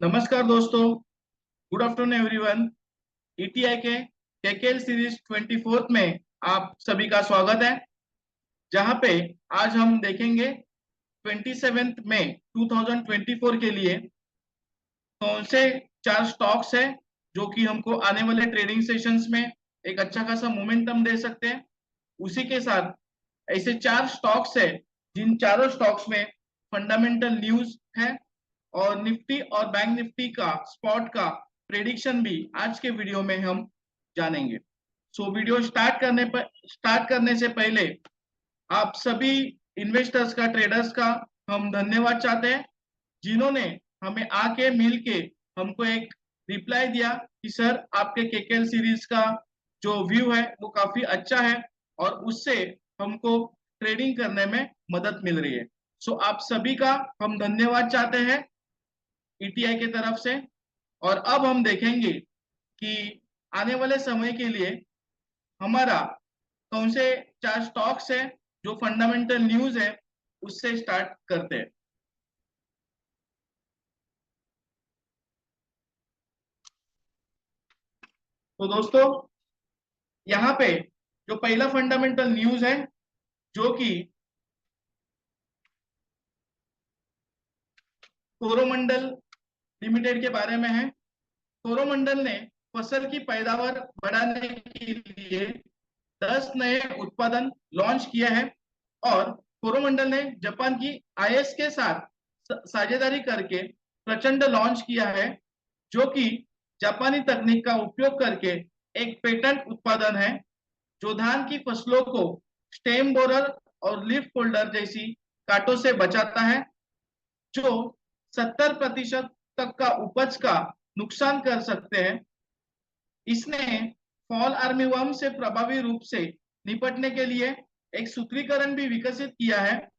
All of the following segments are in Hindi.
नमस्कार दोस्तों। Good afternoon everyone. ईटीआई के केकेएल सीरीज 24th में आप सभी का स्वागत है, जहां पे आज हम देखेंगे 27 मई 2024 के लिए कौन से चार स्टॉक्स है जो कि हमको आने वाले ट्रेडिंग सेशंस में एक अच्छा खासा मोमेंटम दे सकते हैं। उसी के साथ ऐसे चार स्टॉक्स है जिन चारों स्टॉक्स में फंडामेंटल न्यूज है, और निफ्टी और बैंक निफ्टी का स्पॉट का प्रेडिक्शन भी आज के वीडियो में हम जानेंगे। सो वीडियो स्टार्ट करने से पहले आप सभी इन्वेस्टर्स का, ट्रेडर्स का हम धन्यवाद चाहते हैं, जिन्होंने हमें आके मिल के हमको एक रिप्लाई दिया कि सर आपके केकेएल सीरीज का जो व्यू है वो काफी अच्छा है और उससे हमको ट्रेडिंग करने में मदद मिल रही है। सो आप सभी का हम धन्यवाद चाहते हैं ईटीआई के तरफ से। और अब हम देखेंगे कि आने वाले समय के लिए हमारा कौन से चार स्टॉक्स है जो फंडामेंटल न्यूज है उससे स्टार्ट करते हैं। तो दोस्तों, यहाँ पे जो पहला फंडामेंटल न्यूज है जो कि कोरोमंडल लिमिटेड के बारे में है। कोरोमंडल ने फसल की पैदावार बढ़ाने के लिए 10 नए उत्पादन लॉन्च किए हैं, और कोरोमंडल ने जापान की आईएस के साथ साझेदारी करके प्रचंड लॉन्च किया है, जो कि जापानी तकनीक का उपयोग करके एक पेटेंट उत्पादन है जो धान की फसलों को स्टेम बोरर और लीफ फोल्डर जैसी कांटों से बचाता है, जो 70% तक का उपज का नुकसान कर सकते हैं। इसने फॉल आर्मीवर्म से प्रभावी रूप से निपटने के लिए एक सूत्रीकरण भी विकसित किया है,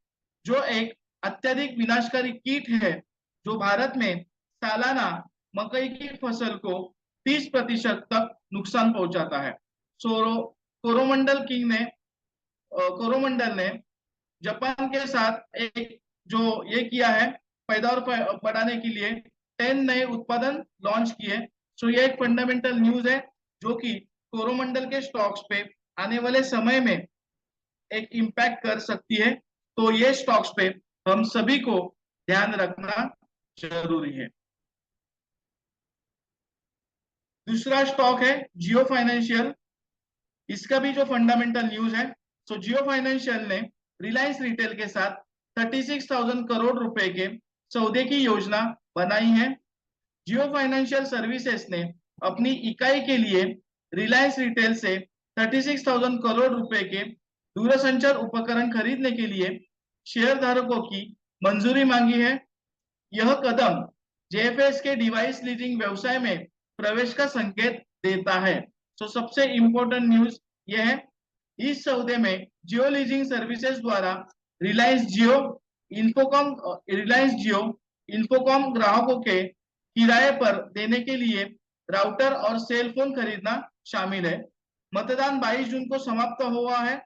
जो एक अत्यधिक विनाशकारी कीट है जो भारत में सालाना मकई की फसल को 30% तक नुकसान पहुंचाता है। सो कोरोमंडल किंग ने कोरोमंडल ने जापान के साथ एक जो ये किया है पैदावार बढ़ाने के लिए 10 नए उत्पादन लॉन्च किए। सो ये एक फंडामेंटल न्यूज है जो कि कोरोमंडल के स्टॉक्स पे आने वाले समय में एक इम्पैक्ट कर सकती है। तो ये स्टॉक्स पे हम सभी को ध्यान रखना जरूरी है। दूसरा स्टॉक है जियो फाइनेंशियल। इसका भी जो फंडामेंटल न्यूज है, सो जियो फाइनेंशियल ने रिलायंस रिटेल के साथ 36,000 करोड़ रुपए के सौदे की योजना बनाई है। जियो फाइनेंशियल सर्विसेज ने अपनी इकाई के लिए रिलायंस रिटेल से 36,000 करोड़ रुपए के दूरसंचार उपकरण खरीदने के लिए शेयर धारकों की मंजूरी मांगी है। यह कदम जेएफएस के डिवाइस लीजिंग व्यवसाय में प्रवेश का संकेत देता है। तो सबसे इंपॉर्टेंट न्यूज यह है, इस सौदे में जियो लीजिंग सर्विसेज द्वारा रिलायंस जियो इन्फोकॉम ग्राहकों के किराए पर देने के लिए राउटर और सेल फोन खरीदना शामिल है। मतदान 22 जून को समाप्त हुआ है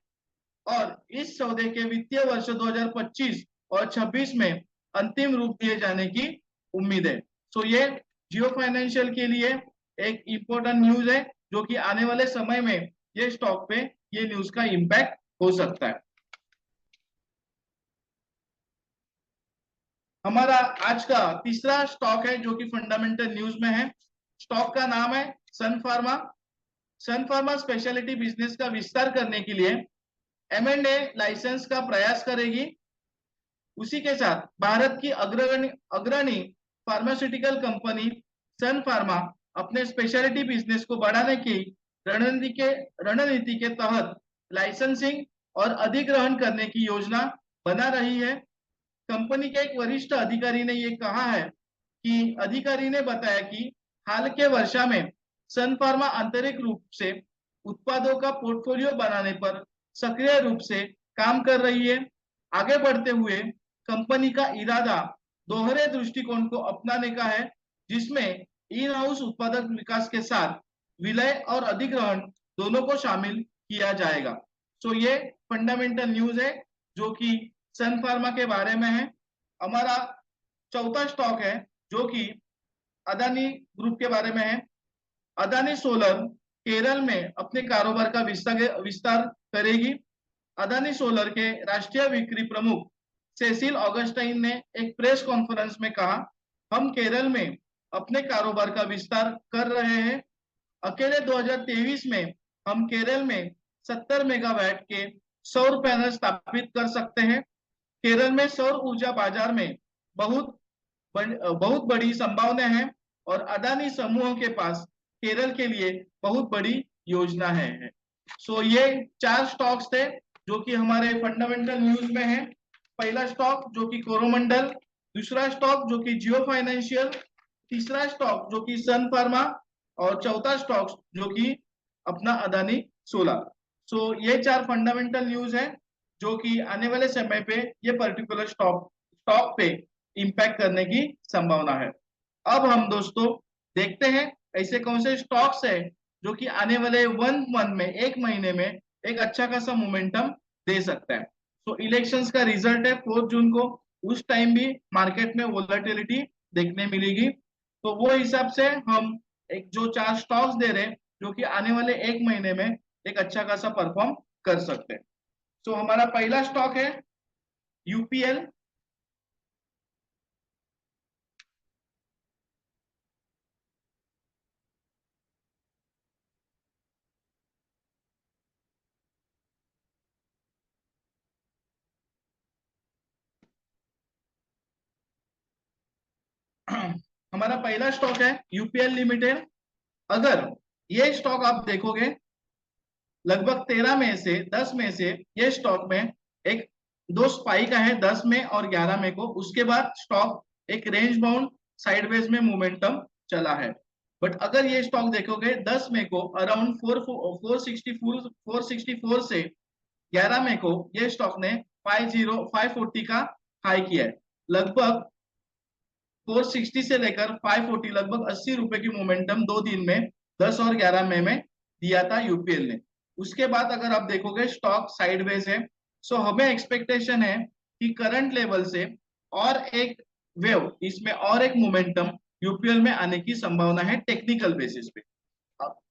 और इस सौदे के वित्तीय वर्ष 2025 और 26 में अंतिम रूप दिए जाने की उम्मीद है। सो ये जियो फाइनेंशियल के लिए एक इम्पोर्टेंट न्यूज है जो कि आने वाले समय में ये स्टॉक पे ये न्यूज का इम्पैक्ट हो सकता है। हमारा आज का तीसरा स्टॉक है जो कि फंडामेंटल न्यूज में है। स्टॉक का नाम है सन फार्मा। सन फार्मा स्पेशलिटी बिजनेस का विस्तार करने के लिए M&A लाइसेंस का प्रयास करेगी। उसी के साथ भारत की अग्रणी फार्मास्यूटिकल कंपनी सन फार्मा अपने स्पेशलिटी बिजनेस को बढ़ाने की रणनीति के तहत लाइसेंसिंग और अधिग्रहण करने की योजना बना रही है। कंपनी के एक वरिष्ठ अधिकारी ने ये कहा है कि अधिकारी ने बताया कि हाल के वर्षा में सन फार्मा आंतरिक रूप से उत्पादों का पोर्टफोलियो बनाने पर सक्रिय रूप से काम कर रही है। आगे बढ़ते हुए कंपनी का इरादा दोहरे दृष्टिकोण को अपनाने का है, जिसमें इन हाउस उत्पादक विकास के साथ विलय और अधिग्रहण दोनों को शामिल किया जाएगा। सो ये फंडामेंटल न्यूज है जो कि सन फार्मा के बारे में है। हमारा चौथा स्टॉक है जो कि अदानी ग्रुप के बारे में है। अदानी सोलर केरल में अपने कारोबार का विस्तार विस्तार करेगी। अदानी सोलर के राष्ट्रीय बिक्री प्रमुख सेसिल ऑगस्टाइन ने एक प्रेस कॉन्फ्रेंस में कहा, हम केरल में अपने कारोबार का विस्तार कर रहे हैं। अकेले 2023 में हम केरल में 70 मेगावाट के सौर पैनल स्थापित कर सकते हैं। केरल में सौर ऊर्जा बाजार में बहुत बहुत बड़ी संभावना है और अदानी समूह के पास केरल के लिए बहुत बड़ी योजना है। सो ये 4 स्टॉक्स थे जो कि हमारे फंडामेंटल न्यूज में है। पहला स्टॉक जो कि कोरोमंडल, दूसरा स्टॉक जो कि जियो फाइनेंशियल, तीसरा स्टॉक जो कि सन फार्मा और चौथा स्टॉक जो कि अपना अदानी सोलर। सो ये 4 फंडामेंटल न्यूज है जो कि आने वाले समय पे ये पर्टिकुलर स्टॉक स्टॉक पे इंपैक्ट करने की संभावना है। अब हम दोस्तों देखते हैं ऐसे कौन से स्टॉक्स है जो कि आने वाले 1 मंथ में, 1 महीने में एक अच्छा खासा मोमेंटम दे सकता है। तो इलेक्शंस का रिजल्ट है 4 जून को, उस टाइम भी मार्केट में वोलेटिलिटी देखने मिलेगी। तो वो हिसाब से हम एक जो 4 स्टॉक्स दे रहे हैं जो कि आने वाले 1 महीने में एक अच्छा खासा परफॉर्म कर सकते हैं। तो हमारा पहला स्टॉक है यूपीएल। हमारा पहला स्टॉक है यूपीएल लिमिटेड। अगर ये स्टॉक आप देखोगे लगभग 13 में से 10 में से ये स्टॉक में एक 2 स्पाइक है 10 में और 11 में को, उसके बाद स्टॉक एक रेंज बाउंड साइडवेज में मोमेंटम चला है। बट अगर ये स्टॉक देखोगे 10 में को अराउंड 464 से 11 में को ये स्टॉक ने 540 का हाई किया है। लगभग 460 से लेकर 540 लगभग 80 रुपए की मोमेंटम 2 दिन में 10 और 11 मई में दिया था यूपीएल ने। उसके बाद अगर आप देखोगे स्टॉक साइडवेज है। सो हमें एक्सपेक्टेशन है कि करंट लेवल से और एक वेव, इसमें और एक मोमेंटम यूपीएल में आने की संभावना है टेक्निकल बेसिस पे।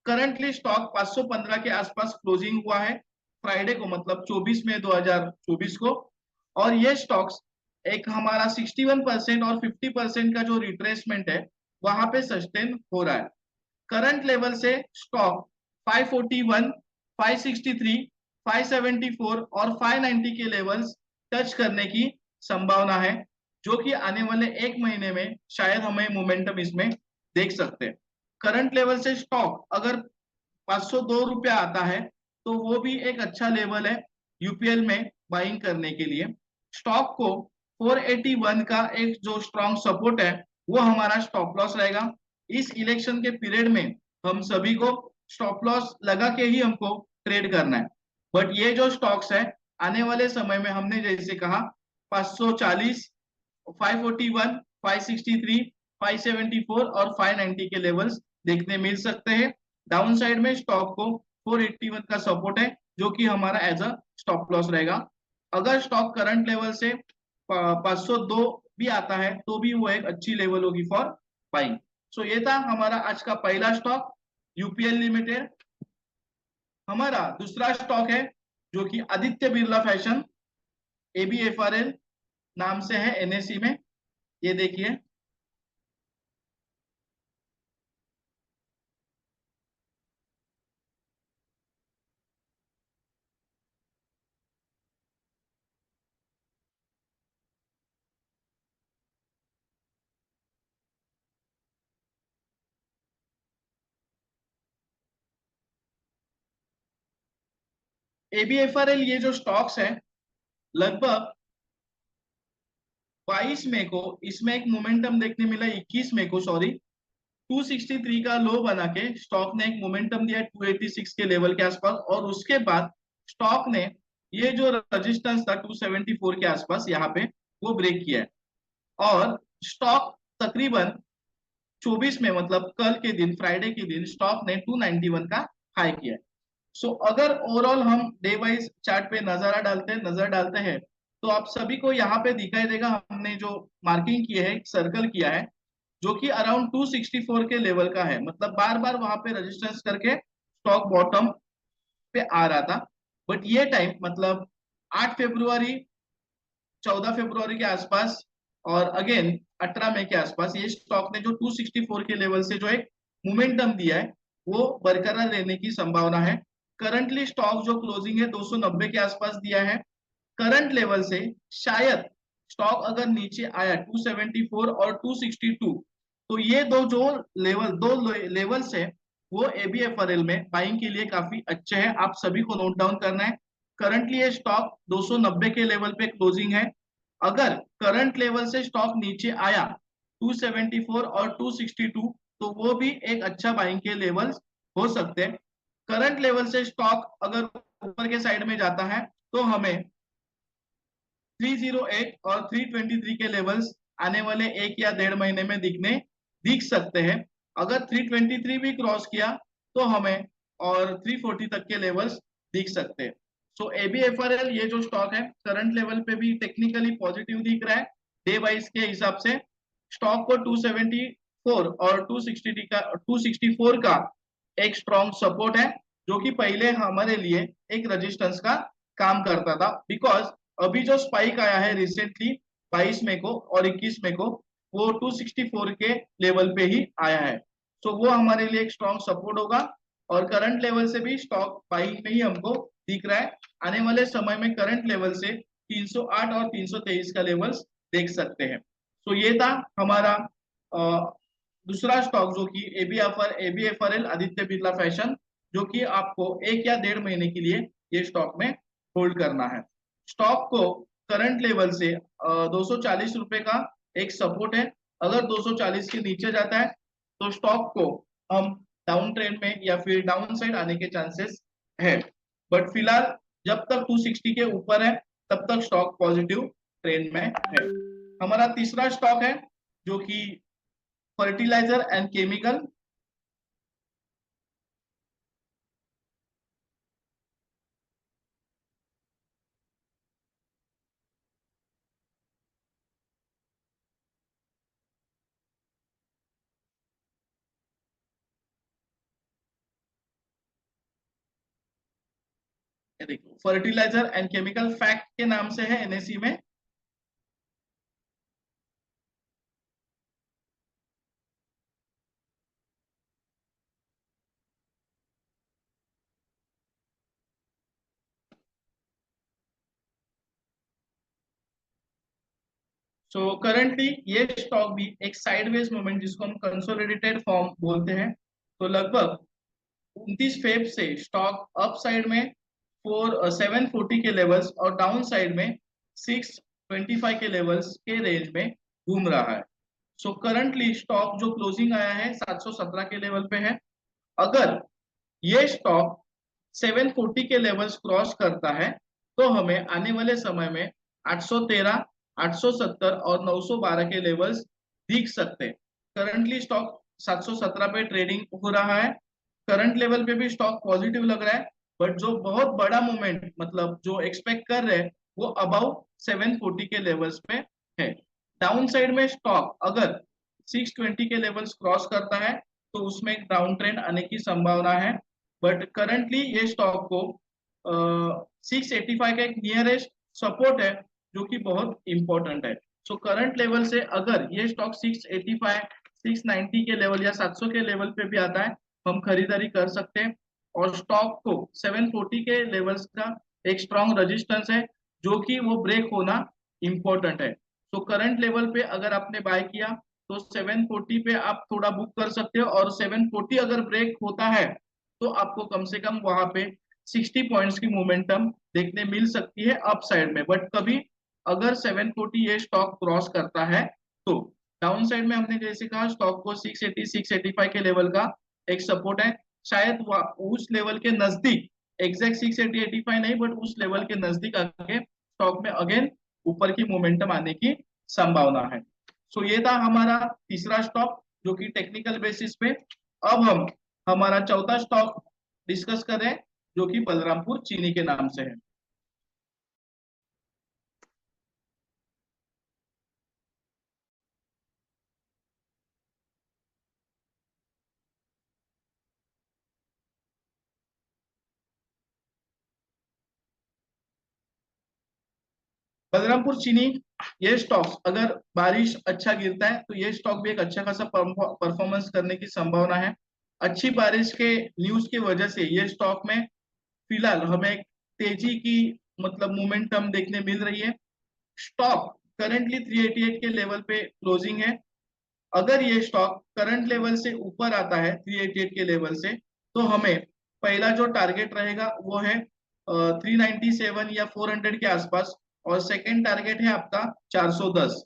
करंटली स्टॉक 515 के आसपास क्लोजिंग हुआ है फ्राइडे को, मतलब 24 मई 2024 को। और ये स्टॉक्स एक हमारा 61% और 50% का जो रिट्रेसमेंट है वहां पे सस्टेन हो रहा है। करंट लेवल से स्टॉक 541, 563, 574 और 590 के लेवल्स टच करने की संभावना है, जो कि आने वाले 1 महीने में शायद हमें मोमेंटम इसमें देख सकते हैं। करंट लेवल से स्टॉक अगर 502 रुपया आता है तो वो भी एक अच्छा लेवल है यूपीएल में बाइंग करने के लिए। स्टॉक को 481 का एक जो स्ट्रॉन्ग सपोर्ट है वो हमारा स्टॉप लॉस रहेगा। इस इलेक्शन के पीरियड में हम सभी को स्टॉप लॉस लगा के ही हमको ट्रेड करना है। बट ये जो स्टॉक्स है आने वाले समय में हमने जैसे कहा 540, 541, 563, 574 और 590 के लेवल्स देखने मिल सकते हैं। डाउन साइड में स्टॉक को 481 का सपोर्ट है जो कि हमारा एज अ स्टॉप लॉस रहेगा। अगर स्टॉक करंट लेवल से 502 भी आता है तो भी वो एक अच्छी लेवल होगी फॉर बाइंग। सो ये था हमारा आज का पहला स्टॉक यूपीएल लिमिटेड। हमारा दूसरा स्टॉक है जो कि आदित्य बिरला फैशन, एबीएफआरएल नाम से है एनएसई में। ये देखिए एबीएफआरएल, ये जो स्टॉक्स है लगभग 22 मई को इसमें एक मोमेंटम देखने मिला, 21 मई को सॉरी, 263 का लो बना के स्टॉक ने एक मोमेंटम दिया 286 के लेवल के आसपास और उसके बाद स्टॉक ने ये जो रेजिस्टेंस था 274 के आसपास यहाँ पे वो ब्रेक किया है और स्टॉक तकरीबन 24 में मतलब कल के दिन फ्राइडे के दिन स्टॉक ने 291 का हाई किया है। सो अगर ओवरऑल हम डे वाइज चार्ट पे नजर डालते हैं तो आप सभी को यहाँ पे दिखाई देगा हमने जो मार्किंग की है, सर्कल किया है, जो कि अराउंड 264 के लेवल का है, मतलब बार बार वहां पे रजिस्टेंस करके स्टॉक बॉटम पे आ रहा था। बट ये टाइम मतलब 8 फरवरी, 14 फरवरी के आसपास और अगेन 18 मई के आसपास ये स्टॉक ने जो 264 के लेवल से जो एक मोमेंटम दिया है वो बरकरार रहने की संभावना है। करंटली स्टॉक जो क्लोजिंग है 290 के आसपास दिया है। करंट लेवल से शायद स्टॉक अगर नीचे आया 274 और 262, तो ये दो लेवल्स है वो एबीएफआरएल में बाइंग के लिए काफी अच्छे हैं, आप सभी को नोट डाउन करना है। करंटली ये स्टॉक 290 के लेवल पे क्लोजिंग है। अगर करंट लेवल से स्टॉक नीचे आया 274 और 262, तो वो भी एक अच्छा बाइंग के लेवल्स हो सकते हैं। करंट लेवल से स्टॉक अगर ऊपर के साइड में जाता है तो हमें 308 और 323 के लेवल्स आने वाले 1 या 1.5 महीने में दिख सकते हैं। अगर 323 भी क्रॉस किया तो हमें और 340 तक के लेवल्स दिख सकते हैं। सो एबीएफआरएल ये जो स्टॉक है करंट लेवल पे भी टेक्निकली पॉजिटिव दिख रहा है। डे वाइज के हिसाब से स्टॉक को 274 और 264 का एक स्ट्रॉन्ग सपोर्ट है, जो कि पहले हमारे लिए एक रेजिस्टेंस का काम करता था। बिकॉज अभी जो स्पाइक आया है रिसेंटली 22 मई को और 21 मई को, वो 264 के लेवल पे ही आया है। तो वो हमारे लिए एक स्ट्रॉन्ग सपोर्ट होगा और करंट लेवल से भी स्टॉक बाइंग में ही हमको दिख रहा है। आने वाले समय में करंट लेवल से 308 और 323 का लेवल्स देख सकते हैं। तो ये था हमारा दूसरा स्टॉक जो कि एबीएफआरएल आदित्य बिरला फैशन, जो कि आपको 1 या 1.5 महीने के लिए ये स्टॉक में होल्ड करना है। स्टॉक को करंट लेवल से 240 रुपए का एक सपोर्ट है। अगर 240 के नीचे जाता है तो स्टॉक को हम डाउन ट्रेंड में या फिर डाउन साइड आने के चांसेस है। बट फिलहाल जब तक 260 के ऊपर है तब तक स्टॉक पॉजिटिव ट्रेंड में है। हमारा तीसरा स्टॉक है जो कि फर्टिलाइजर एंड केमिकल। देखो फर्टिलाइजर एंड केमिकल फैक्ट के नाम से है एनएसई में। सो करंटली ये स्टॉक भी एक साइडवेज मूवमेंट जिसको हम कंसोलिडेटेड फॉर्म बोलते हैं, तो लगभग 29 फेब से स्टॉक अप साइड में 740 के लेवल्स और डाउन साइड में 625 के लेवल्स के रेंज में घूम रहा है। सो करंटली स्टॉक जो क्लोजिंग आया है 717 के लेवल पे है। अगर ये स्टॉक 740 के लेवल्स क्रॉस करता है तो हमें आने वाले समय में 813, 870 और 912 के लेवल्स दिख सकते हैं। करंटली स्टॉक 717 पे ट्रेडिंग हो रहा है। करंट लेवल पे भी स्टॉक पॉजिटिव लग रहा है। बट जो बहुत बड़ा मूवमेंट मतलब जो एक्सपेक्ट कर रहे हैं वो अबाउ 740 के लेवल्स पे है। डाउन साइड में स्टॉक अगर 620 के लेवल्स क्रॉस करता है तो उसमें एक डाउन ट्रेंड आने की संभावना है। बट करंटली ये स्टॉक को 685 का एक नियरेस्ट सपोर्ट है, जो कि बहुत इंपॉर्टेंट है। सो करंट लेवल से अगर ये स्टॉक 685, 690 के लेवल या 700 के लेवल पे भी आता है, हम खरीदारी कर सकते हैं। और स्टॉक को 740 के लेवल्स का एक स्ट्रॉन्ग रेजिस्टेंस है, जो कि वो ब्रेक होना इंपॉर्टेंट है। तो करंट लेवल पे अगर आपने बाय किया तो 740 पे आप थोड़ा बुक कर सकते हो, और 740 अगर ब्रेक होता है तो आपको कम से कम वहां पे 60 पॉइंट्स की मोमेंटम देखने मिल सकती है अप साइड में। बट कभी अगर 740 ये स्टॉक क्रॉस करता है तो डाउन साइड में हमने जैसे कहा स्टॉक को 680, 685 के लेवल का एक सपोर्ट है। शायद उस लेवल के नजदीक, एग्जैक्ट 680, 85 नहीं, बट उस लेवल के नजदीक आके स्टॉक में अगेन ऊपर की मोमेंटम आने की संभावना है। सो ये था हमारा तीसरा स्टॉक जो कि टेक्निकल बेसिस पे। अब हम हमारा चौथा स्टॉक डिस्कस करें जो कि बलरामपुर चीनी के नाम से है। बलरामपुर चीनी, ये स्टॉक्स अगर बारिश अच्छा गिरता है तो ये स्टॉक भी एक अच्छा खासा परफॉर्मेंस करने की संभावना है। अच्छी बारिश के न्यूज की वजह से ये स्टॉक में फिलहाल हमें एक तेजी की मतलब मोमेंटम देखने मिल रही है। स्टॉक करंटली 388 के लेवल पे क्लोजिंग है। अगर ये स्टॉक करंट लेवल से ऊपर आता है 388 के लेवल से, तो हमें पहला जो टारगेट रहेगा वो है 397 या 400 के आसपास, और सेकंड टारगेट है आपका 410।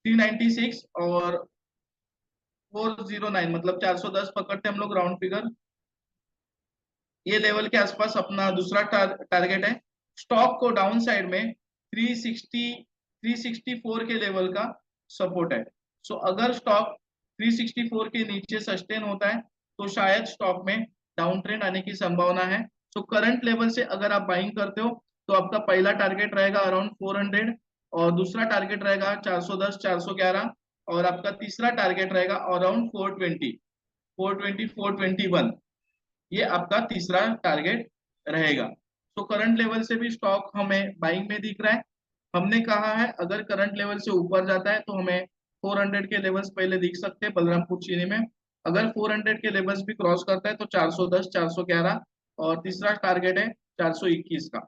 396 और 409 मतलब 410 पकड़ते हम लोग राउंड फिगर। ये लेवल के आसपास अपना दूसरा टारगेट है। स्टॉक को डाउन साइड में 360 364 के लेवल का सपोर्ट है। सो अगर स्टॉक 364 के नीचे सस्टेन होता है तो शायद स्टॉक में डाउन ट्रेंड आने की संभावना है। सो करंट लेवल से अगर आप बाइंग करते हो तो आपका पहला टारगेट रहेगा अराउंड 400, और दूसरा टारगेट रहेगा 410 411, और आपका तीसरा टारगेट रहेगा अराउंड 420 420 421। ये आपका तीसरा टारगेट रहेगा। तो करंट लेवल से भी स्टॉक हमें बाइंग में दिख रहा है। हमने कहा है अगर करंट लेवल से ऊपर जाता है तो हमें 400 के लेवल्स पहले दिख सकते हैं बलरामपुर चीनी में। अगर 400 के लेवल्स भी क्रॉस करता है तो 410 411, और तीसरा टारगेट है 421 का।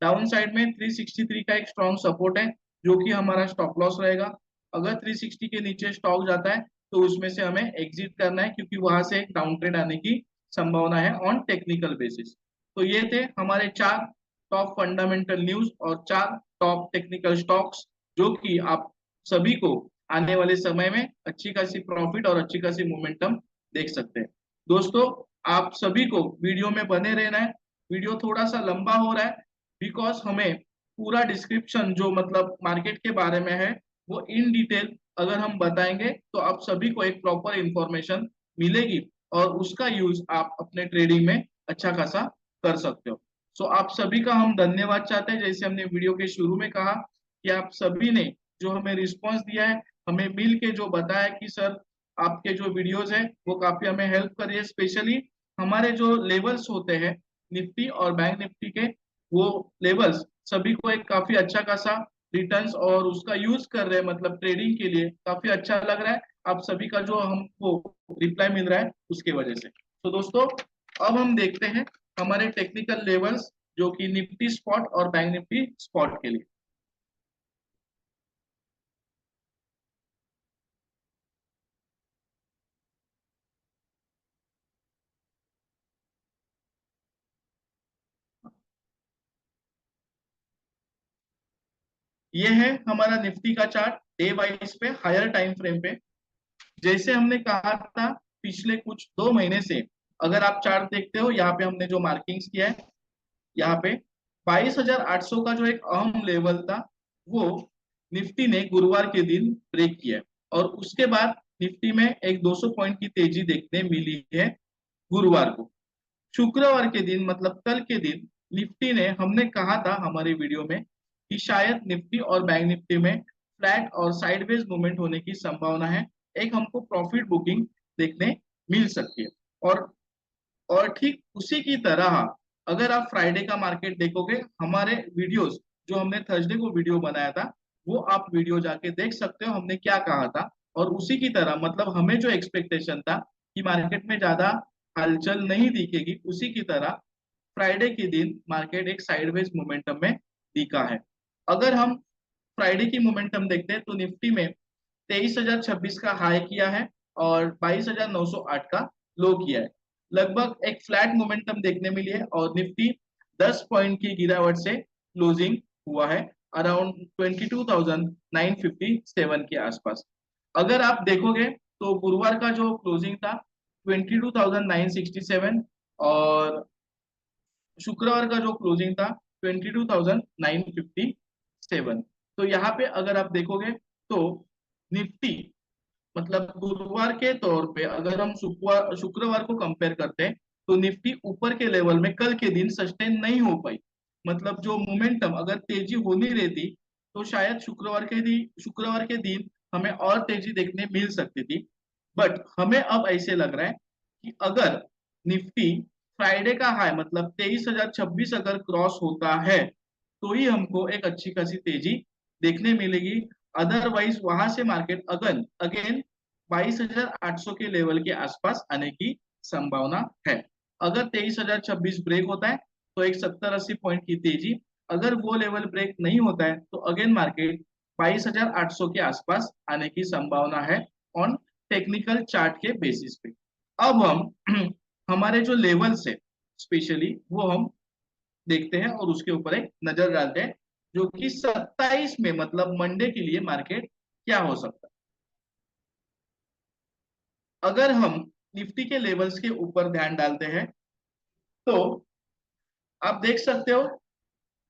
डाउन साइड में 363 का एक स्ट्रॉन्ग सपोर्ट है जो कि हमारा स्टॉप लॉस रहेगा। अगर 360 के नीचे स्टॉक जाता है तो उसमें से हमें एग्जिट करना है, क्योंकि वहां से एक डाउन ट्रेंड आने की संभावना है ऑन टेक्निकल बेसिस। तो ये थे हमारे 4 टॉप फंडामेंटल न्यूज और 4 टॉप टेक्निकल स्टॉक्स, जो कि आप सभी को आने वाले समय में अच्छी खासी प्रॉफिट और अच्छी खासी मोमेंटम देख सकते हैं। दोस्तों, आप सभी को वीडियो में बने रहना है। वीडियो थोड़ा सा लंबा हो रहा है बिकॉज हमें पूरा डिस्क्रिप्शन जो मतलब मार्केट के बारे में है वो इन डिटेल अगर हम बताएंगे तो आप सभी को एक प्रॉपर इंफॉर्मेशन मिलेगी, और उसका यूज आप अपने ट्रेडिंग में अच्छा खासा कर सकते हो। सो आप सभी का हम धन्यवाद चाहते हैं। जैसे हमने वीडियो के शुरू में कहा कि आप सभी ने जो हमें रिस्पांस दिया है, हमें मिल के जो बताया कि सर आपके जो वीडियोस है वो काफी हमें हेल्प कर रही है। स्पेशली हमारे जो लेवल्स होते हैं निफ्टी और बैंक निफ्टी के, वो लेवल्स सभी को एक काफी अच्छा खासा रिटर्न्स और उसका यूज कर रहे हैं, मतलब ट्रेडिंग के लिए काफी अच्छा लग रहा है। आप सभी का जो हमको रिप्लाई मिल रहा है उसके वजह से। तो दोस्तों, अब हम देखते हैं हमारे टेक्निकल लेवल्स जो कि निफ्टी स्पॉट और बैंक निफ्टी स्पॉट के लिए। ये है हमारा निफ्टी का चार्ट डे वाइज पे हायर टाइम फ्रेम पे। जैसे हमने कहा था पिछले कुछ 2 महीने से, अगर आप चार्ट देखते हो यहाँ पे हमने जो मार्किंग्स किया है, यहाँ पे 22,800 का जो एक अहम लेवल था वो निफ्टी ने गुरुवार के दिन ब्रेक किया है, और उसके बाद निफ्टी में एक 200 पॉइंट की तेजी देखने मिली है गुरुवार को। शुक्रवार के दिन मतलब कल के दिन निफ्टी ने, हमने कहा था हमारे वीडियो में कि शायद निफ्टी और बैंक निफ्टी में फ्लैट और साइडवेज मूवमेंट होने की संभावना है। एक हमको प्रॉफिट बुकिंग देखने मिल सकती है। और और ठीक उसी की तरह अगर आप फ्राइडे का मार्केट देखोगे, हमारे वीडियोस जो हमने थर्सडे को वीडियो बनाया था वो आप वीडियो जाके देख सकते हो हमने क्या कहा था। और उसी की तरह मतलब हमें जो एक्सपेक्टेशन था कि मार्केट में ज्यादा हलचल नहीं दिखेगी, उसी की तरह फ्राइडे के दिन मार्केट एक साइडवेज मोमेंटम में दिखा है। अगर हम फ्राइडे की मोमेंटम देखते हैं तो निफ्टी में 23,026 का हाई किया है और 22,908 का लो किया है। लगभग एक फ्लैट मोमेंटम देखने मिली है, और निफ्टी 10 पॉइंट की गिरावट से क्लोजिंग हुआ है अराउंड 22,957 के आसपास। अगर आप देखोगे तो गुरुवार का जो क्लोजिंग था 22,967, और शुक्रवार का जो क्लोजिंग था 22,957। तो यहाँ पे अगर आप देखोगे तो निफ्टी मतलब गुरुवार के तौर पे अगर हम शुक्रवार शुक्रवार को कंपेयर करते हैं तो निफ्टी ऊपर के लेवल में कल के दिन सस्टेन नहीं हो पाई। मतलब जो मोमेंटम अगर तेजी होनी रहती तो शायद शुक्रवार के दिन हमें और तेजी देखने मिल सकती थी। बट हमें अब ऐसे लग रहा है कि अगर निफ्टी फ्राइडे का हाई मतलब 23,026 अगर क्रॉस होता है तो ही हमको एक अच्छी खासी तेजी देखने मिलेगी। अदरवाइज वहां से मार्केट अगन अगेन 22,800 के लेवल के आसपास आने की संभावना है। अगर 23,026 ब्रेक होता है तो एक 70-80 पॉइंट की तेजी, अगर वो लेवल ब्रेक नहीं होता है तो अगेन मार्केट 22,800 के आसपास आने की संभावना है ऑन टेक्निकल चार्ट के बेसिस पे। अब हम हमारे जो लेवल्स है स्पेशली वो हम देखते हैं और उसके ऊपर एक नजर डालते हैं, जो कि 27 में मतलब मंडे के लिए मार्केट क्या हो सकता है। अगर हम निफ्टी के लेवल्स के ऊपर ध्यान डालते हैं तो आप देख सकते हो,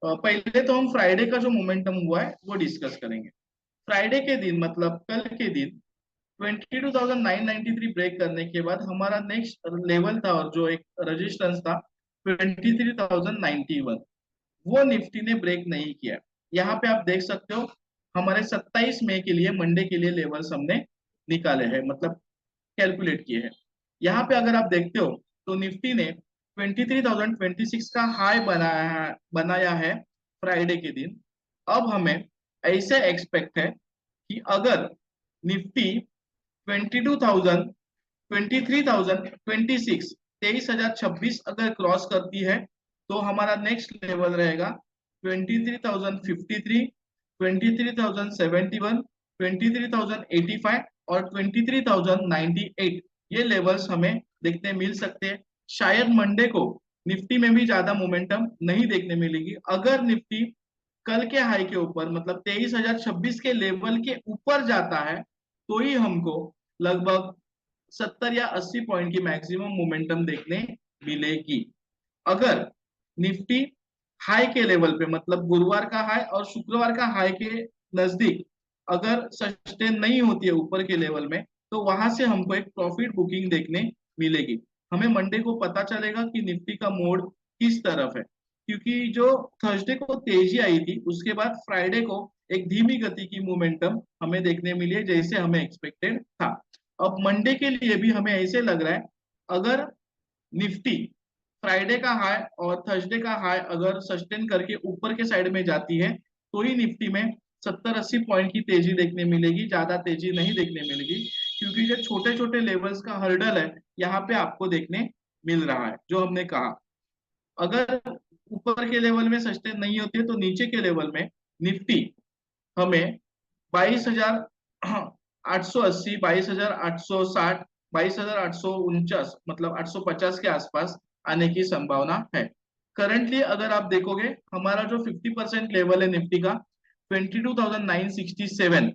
पहले तो हम फ्राइडे का जो मोमेंटम हुआ है वो डिस्कस करेंगे। फ्राइडे के दिन मतलब कल के दिन 22,993 ब्रेक करने के बाद हमारा नेक्स्ट लेवल था और जो एक रेजिस्टेंस था 23,091, वो निफ्टी ने ब्रेक नहीं किया। यहाँ पे आप देख सकते हो हमारे 27 मई के लिए मंडे के लिए लेवल्स हमने निकाले हैं मतलब कैलकुलेट किए हैं। यहाँ पे अगर आप देखते हो तो निफ्टी ने 23,026 का हाई बनाया है फ्राइडे के दिन। अब हमें ऐसे एक्सपेक्ट है कि अगर निफ्टी 22,000 23,026 23,026 अगर क्रॉस करती है तो हमारा नेक्स्ट लेवल रहेगा 23,053, 23,071, 23,085 और 23,098। ये लेवल्स हमें देखने मिल सकते हैं। शायद मंडे को निफ्टी में भी ज्यादा मोमेंटम नहीं देखने मिलेगी। अगर निफ्टी कल के हाई के ऊपर मतलब 23,026 के लेवल के ऊपर जाता है तो ही हमको लगभग 70 या 80 पॉइंट की मैक्सिमम मोमेंटम देखने मिलेगी। अगर निफ्टी हाई के लेवल पे मतलब गुरुवार का हाई और शुक्रवार का हाई के नजदीक अगर सस्टेन नहीं होती है ऊपर के लेवल में तो वहां से हमको एक प्रॉफिट बुकिंग देखने मिलेगी। हमें मंडे को पता चलेगा कि निफ्टी का मोड किस तरफ है, क्योंकि जो थर्सडे को तेजी आई थी उसके बाद फ्राइडे को एक धीमी गति की मोमेंटम हमें देखने मिली है जैसे हमें एक्सपेक्टेड था। अब मंडे के लिए भी हमें ऐसे लग रहा है अगर निफ्टी फ्राइडे का हाई और थर्सडे का हाई अगर सस्टेन करके ऊपर के साइड में जाती है तो ही निफ्टी में 70-80 पॉइंट की तेजी देखने मिलेगी, ज्यादा तेजी नहीं देखने मिलेगी। क्योंकि जो छोटे छोटे लेवल्स का हर्डल है यहाँ पे आपको देखने मिल रहा है। जो हमने कहा अगर ऊपर के लेवल में सस्टेन नहीं होती है तो नीचे के लेवल में निफ्टी हमें 22,880, 22,860, 22,849 मतलब 850 के आसपास आने की संभावना है। करंटली अगर आप देखोगे हमारा जो 50% लेवल है निफ्टी का 22,967,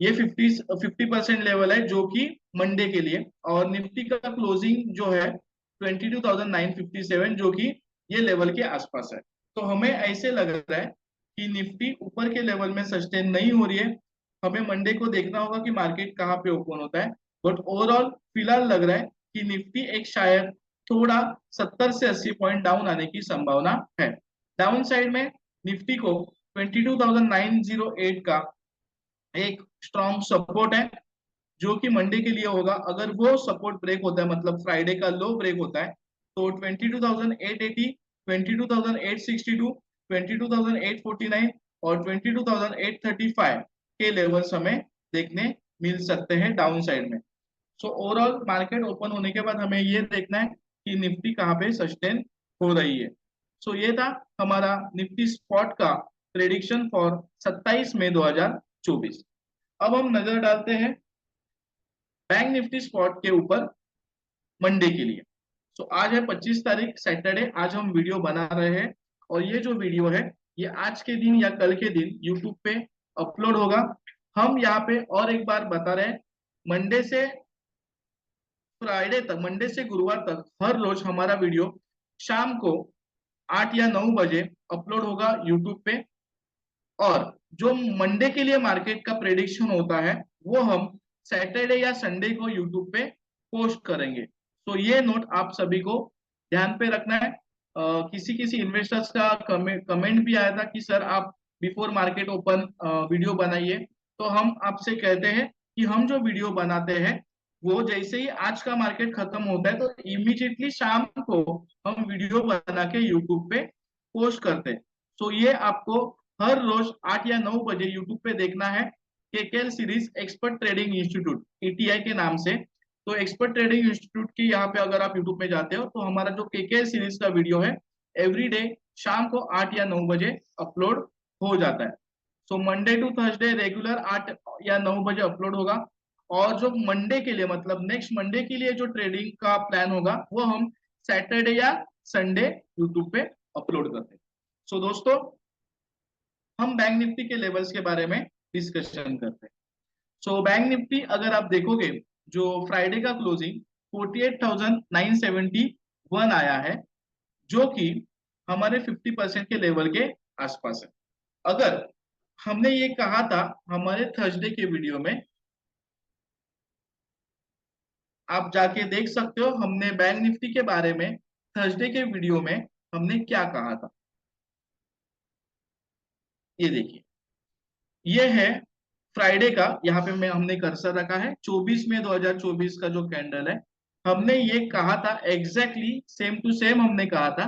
ये 50% लेवल है जो कि मंडे के लिए, और निफ्टी का क्लोजिंग जो है 22,957 जो कि ये लेवल के आसपास है। तो हमें ऐसे लग रहा है कि निफ्टी ऊपर के लेवल में सस्टेन नहीं हो रही है। हमें मंडे को देखना होगा कि मार्केट कहाँ पे ओपन होता है। बट ओवरऑल फिलहाल लग रहा है कि निफ्टी एक शायद थोड़ा 70 से 80 पॉइंट डाउन आने की संभावना है। डाउन साइड में निफ्टी को 22,908 का एक स्ट्रॉन्ग सपोर्ट है जो कि मंडे के लिए होगा। अगर वो सपोर्ट ब्रेक होता है मतलब फ्राइडे का लो ब्रेक होता है तो 22,880, 22,862, 22,849 और 22,835 के लेवल्स हमें देखने मिल सकते हैं डाउन साइड में। सो ओवरऑल मार्केट ओपन होने के बाद हमें ये देखना है कि निफ्टी कहाँ पे सस्टेन हो रही है। सो ये था हमारा निफ्टी स्पॉट का प्रेडिक्शन फॉर 27 मई 2024। अब हम नजर डालते हैं बैंक निफ्टी स्पॉट के ऊपर मंडे के लिए। सो आज है 25 तारीख सैटरडे, आज हम वीडियो बना रहे हैं और ये जो वीडियो है ये आज के दिन या कल के दिन यूट्यूब पे अपलोड होगा। हम यहाँ पे और एक बार बता रहे हैं मंडे से फ्राइडे तक, मंडे से गुरुवार तक हर रोज हमारा वीडियो शाम को 8 या 9 बजे अपलोड होगा यूट्यूब पे। और जो मंडे के लिए मार्केट का प्रेडिक्शन होता है वो हम सैटरडे या संडे को यूट्यूब पे पोस्ट करेंगे। तो ये नोट आप सभी को ध्यान पे रखना है। किसी किसी इन्वेस्टर्स का कमेंट भी आया था कि सर आप बिफोर मार्केट ओपन वीडियो बनाइए। तो हम आपसे कहते हैं कि हम जो वीडियो बनाते हैं वो जैसे ही आज का मार्केट खत्म होता है तो इमीडिएटली शाम को हम वीडियो बना के यूट्यूब पे पोस्ट करते हैं। सो ये आपको हर रोज 8 या 9 बजे यूट्यूब पे देखना है। KKL series expert trading institute, ETI के नाम से। तो एक्सपर्ट ट्रेडिंग इंस्टीट्यूट की यहाँ पे अगर आप यूट्यूब में जाते हो तो हमारा जो केकेएल सीरीज का वीडियो है एवरी डे शाम को 8 या 9 बजे अपलोड हो जाता है। So Monday to Thursday regular 8 या 9 बजे अपलोड होगा। और जो मंडे के लिए मतलब नेक्स्ट मंडे के लिए जो ट्रेडिंग का प्लान होगा वो हम सैटरडे या संडे यूट्यूब पे अपलोड करते हैं। सो दोस्तों, हम बैंक निफ्टी के लेवल्स के बारे में डिस्कशन करते हैं। सो बैंक निफ्टी अगर आप देखोगे, जो फ्राइडे का क्लोजिंग 48,971 आया है, जो कि हमारे 50% के लेवल के आसपास है। अगर हमने ये कहा था हमारे थर्सडे के वीडियो में, आप जाके देख सकते हो हमने बैंक निफ्टी के बारे में थर्सडे के वीडियो में हमने क्या कहा था। ये देखिए, ये है फ्राइडे का, यहाँ पे मैं हमने कर्सर रखा है 24 मई 2024 का जो कैंडल है। हमने ये कहा था एग्जैक्टली सेम टू सेम, हमने कहा था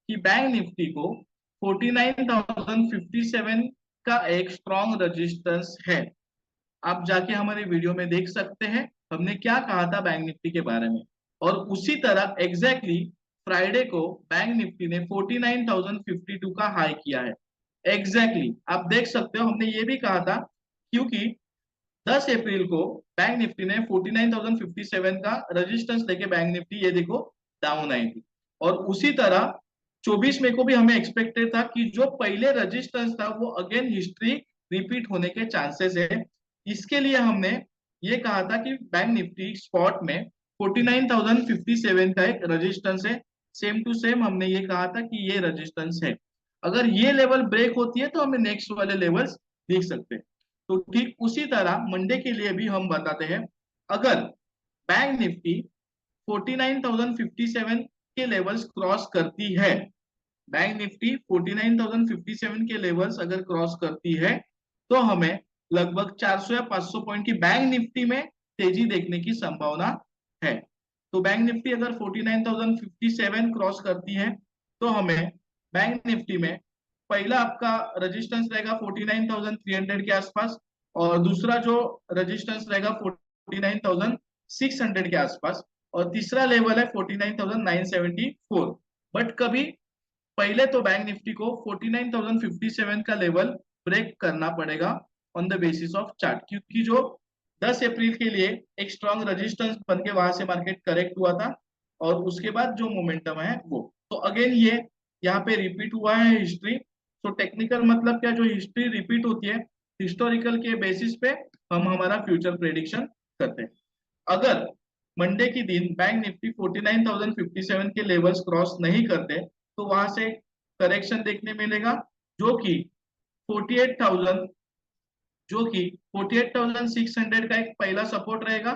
कि बैंक निफ्टी को 49,057 का एक स्ट्रॉन्ग रेजिस्टेंस है। आप जाके हमारे वीडियो में देख सकते हैं हमने क्या कहा था बैंक निफ्टी के बारे में। और उसी तरह एग्जैक्टली फ्राइडे को बैंक निफ्टी ने 49,052 का हाई किया है। एग्जैक्टली आप देख सकते हो हमने ये भी कहा था, क्योंकि 10 अप्रैल को बैंक निफ्टी ने 49,057 का रेजिस्टेंस लेके बैंक निफ्टी ये देखो डाउन आई थी। और उसी तरह 24 मई को भी हमें एक्सपेक्टेड था कि जो पहले रेजिस्टेंस था वो अगेन हिस्ट्री रिपीट होने के चांसेस है। इसके लिए हमने ये कहा था कि बैंक निफ्टी स्पॉट में 49,057 का एक रेजिस्टेंस है। सेम टू सेम हमने ये कहा था कि ये रेजिस्टेंस है। अगर ये लेवल ब्रेक होती है तो हमें नेक्स्ट वाले लेवल्स देख सकते हैं। तो ठीक उसी तरह मंडे के लिए भी हम बताते हैं, अगर बैंक निफ्टी 49,057 के लेवल्स क्रॉस करती है, बैंक निफ्टी 49,057 के लेवल्स अगर क्रॉस करती है तो हमें लगभग 400 या 500 पॉइंट की बैंक निफ्टी में तेजी देखने की संभावना है। तो बैंक निफ्टी अगर 49,057 क्रॉस करती है तो हमें बैंक निफ्टी में पहला आपका रेजिस्टेंस रहेगा 49,300 के आसपास, और दूसरा जो रेजिस्टेंस रहेगा 49,600 के आसपास, और तीसरा लेवल है 49,974। बट कभी पहले तो बैंक निफ्टी को 49,057 का लेवल ब्रेक करना पड़ेगा on the basis of chart, क्योंकि जो 10 अप्रैल के लिए एक स्ट्रॉन्ग रेजिस्टेंस बन के वहां से मार्केट करेक्ट हुआ था, और उसके बाद जो मोमेंटम है वो तो अगेन ये यहाँ पे रिपीट हुआ है हिस्ट्री। तो टेक्निकल मतलब क्या, जो हिस्ट्री रिपीट होती है हिस्टोरिकल के बेसिस पे हम हमारा फ्यूचर प्रेडिक्शन करते हैं। अगर मंडे की दिन बैंक निफ्टी 49,057 के लेवल्स क्रॉस नहीं करते तो वहां से करेक्शन देखने मिलेगा, जो कि 48,000, जो कि 48,600 का एक पहला सपोर्ट रहेगा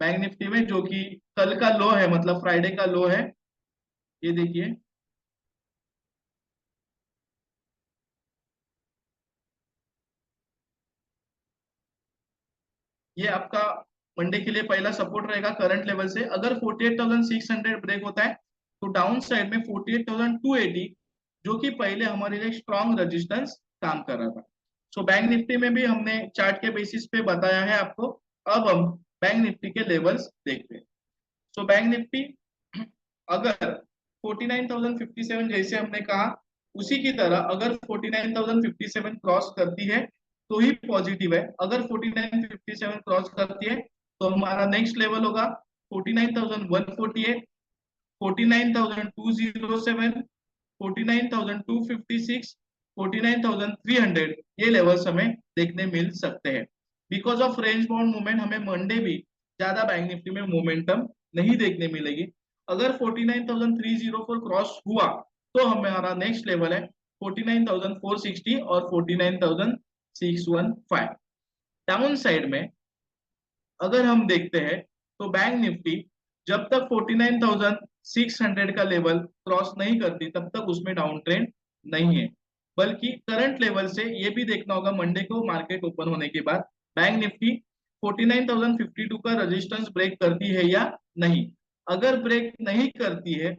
बैंक निफ्टी में, जो कि कल का लो है, मतलब फ्राइडे का लो है। ये देखिए, ये आपका मंडे के लिए पहला सपोर्ट रहेगा करंट लेवल से। अगर 48,600 ब्रेक होता है तो डाउन साइड में 48,280, जो कि पहले हमारे लिए स्ट्रॉन्ग रेजिस्टेंस काम कर रहा था। सो बैंक निफ्टी में भी हमने चार्ट के बेसिस पे बताया है आपको। अब हम बैंक निफ्टी के लेवल्स देखते हैं। सो बैंक निफ्टी अगर 49,057 जैसे हमने कहा, उसी की तरह अगर 49,057 क्रॉस करती है तो ही पॉजिटिव है। अगर 49,057 क्रॉस करती है तो हमारा नेक्स्ट लेवल होगा 49,148, 49,207, 49,256, 49,300, ये लेवल्स हमें देखने मिल सकते हैं। Because of range bound movement हमें मंडे भी ज्यादा बैंक निफ्टी में मोमेंटम नहीं देखने मिलेगी। अगर 49,304 क्रॉस हुआ तो हमारा नेक्स्ट लेवल है 49,460 और 49,615। डाउन साइड में अगर हम देखते हैं तो बैंक निफ्टी जब तक 49,600 का लेवल क्रॉस नहीं करती तब तक उसमें डाउन ट्रेंड नहीं है। बल्कि करंट लेवल से ये भी देखना होगा मंडे को मार्केट ओपन होने के बाद बैंक निफ्टी 49,052 का रेजिस्टेंस ब्रेक करती है या नहीं। अगर ब्रेक नहीं करती है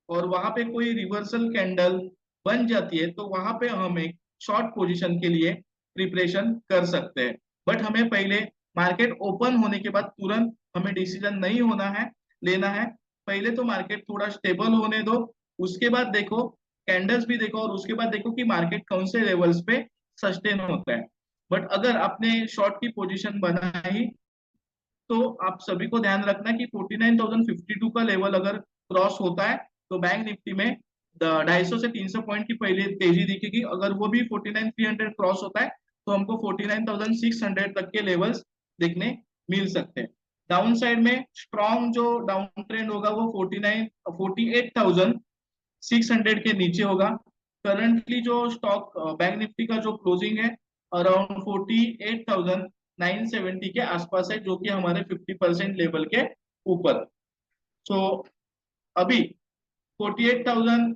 और वहां पे कोई रिवर्सल कैंडल बन जाती है तो वहां पे हम एक शॉर्ट पोजीशन के लिए प्रिपरेशन कर सकते हैं। बट हमें पहले मार्केट ओपन होने के बाद तुरंत हमें डिसीजन नहीं होना है, लेना है। पहले तो मार्केट थोड़ा स्टेबल होने दो, उसके बाद देखो, कैंडल्स भी देखो, और उसके बाद देखो कि मार्केट कौन से लेवल्स पे सस्टेन होता है। बट अगर आपने शॉर्ट की पोजीशन बनाई तो आप सभी को ध्यान रखना कि 49,052 का लेवल अगर क्रॉस होता है तो बैंक निफ्टी में 250 से 300 पॉइंट की पहले तेजी दिखेगी। अगर वो भी 49,300 क्रॉस होता है तो हमको 49,600 तक के लेवल्स देखने मिल सकते हैं। डाउन साइड में स्ट्रॉन्ग जो डाउन ट्रेंड होगा वो 48,600 के नीचे होगा। करंटली जो स्टॉक बैंक निफ्टी का जो क्लोजिंग है अराउंड 48,970 के आसपास है, जो कि हमारे 50% लेवल के ऊपर। सो अभी 48,000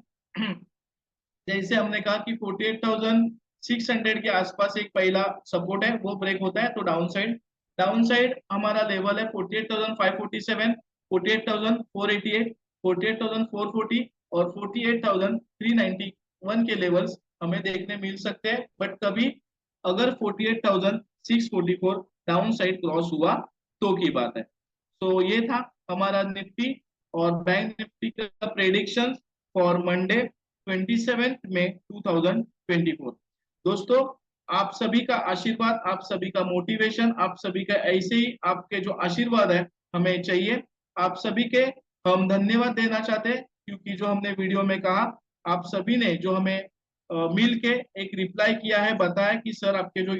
जैसे हमने कहा कि 48,600 के आसपास एक पहला सपोर्ट है, वो ब्रेक होता है तो डाउन साइड हमारा लेवल है 48,547, 48,488, 48,440 और 48,391 के लेवल्स हमें देखने मिल सकते हैं। बट कभी अगर 48,644 डाउन साइड क्रॉस हुआ तो की बात है। तो ये था हमारा निफ्टी और बैंक निफ्टी का प्रेडिक्शन फॉर मंडे 27 मई 2024। दोस्तों, आप सभी का आशीर्वाद, आप सभी का मोटिवेशन, आप सभी का ऐसे ही आपके जो आशीर्वाद है हमें चाहिए। आप सभी के हम धन्यवाद देना चाहते हैं, क्योंकि जो हमने वीडियो में कहा, आप सभी ने जो हमें मिल के एक रिप्लाई किया है, बताया कि सर आपके जो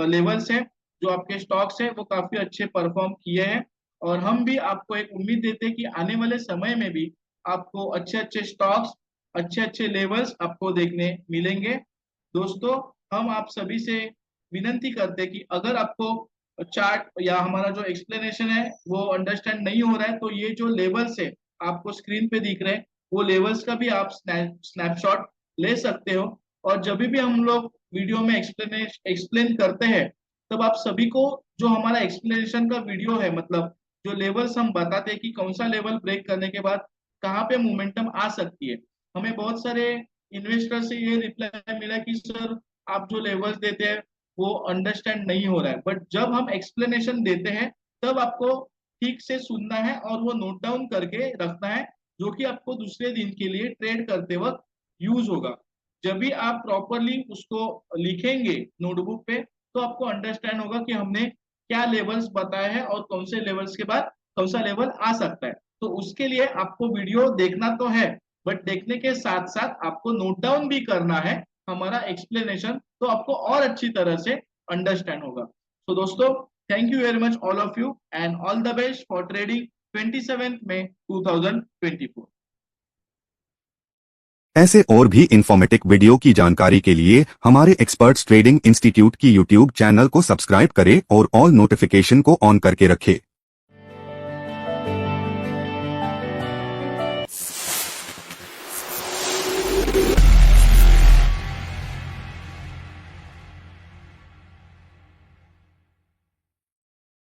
लेवल्स है, जो आपके स्टॉक्स है, वो काफी अच्छे परफॉर्म किए हैं। और हम भी आपको एक उम्मीद देते हैं कि आने वाले समय में भी आपको अच्छे अच्छे स्टॉक्स, अच्छे अच्छे लेवल्स आपको देखने मिलेंगे। दोस्तों, हम आप सभी से विनती करते हैं कि अगर आपको चार्ट या हमारा जो एक्सप्लेनेशन है वो अंडरस्टैंड नहीं हो रहा है तो ये जो लेवल्स है आपको स्क्रीन पे दिख रहे हैं, वो लेवल्स का भी आप स्नैपशॉट ले सकते हो। और जब भी हम लोग वीडियो में एक्सप्लेन करते हैं तब आप सभी को जो हमारा एक्सप्लेनेशन का वीडियो है, मतलब जो लेवल्स हम बताते हैं कि कौन सा लेवल ब्रेक करने के बाद कहाँ पे मोमेंटम आ सकती है। हमें बहुत सारे इन्वेस्टर से ये रिप्लाई मिला कि सर आप जो लेवल्स देते हैं वो अंडरस्टैंड नहीं हो रहा है। बट जब हम एक्सप्लेनेशन देते हैं तब आपको ठीक से सुनना है और वो नोट डाउन करके रखना है, जो कि आपको दूसरे दिन के लिए ट्रेड करते वक्त यूज होगा। जब भी आप प्रॉपरली उसको लिखेंगे नोटबुक पे तो आपको अंडरस्टैंड होगा कि हमने क्या लेवल्स बताए हैं और कौन से लेवल्स के बाद कौन सा लेवल आ सकता है। तो उसके लिए आपको वीडियो देखना तो है, बट देखने के साथ साथ आपको नोट डाउन भी करना है हमारा एक्सप्लेनेशन, तो आपको और अच्छी तरह से अंडरस्टैंड होगा। तो दोस्तों, thank you very much all of you and all the best for trading 27 मई 2024। ऐसे और भी इंफॉर्मेटिव वीडियो की जानकारी के लिए हमारे एक्सपर्ट्स ट्रेडिंग इंस्टीट्यूट की यूट्यूब चैनल को सब्सक्राइब करें और ऑल नोटिफिकेशन को ऑन करके रखें।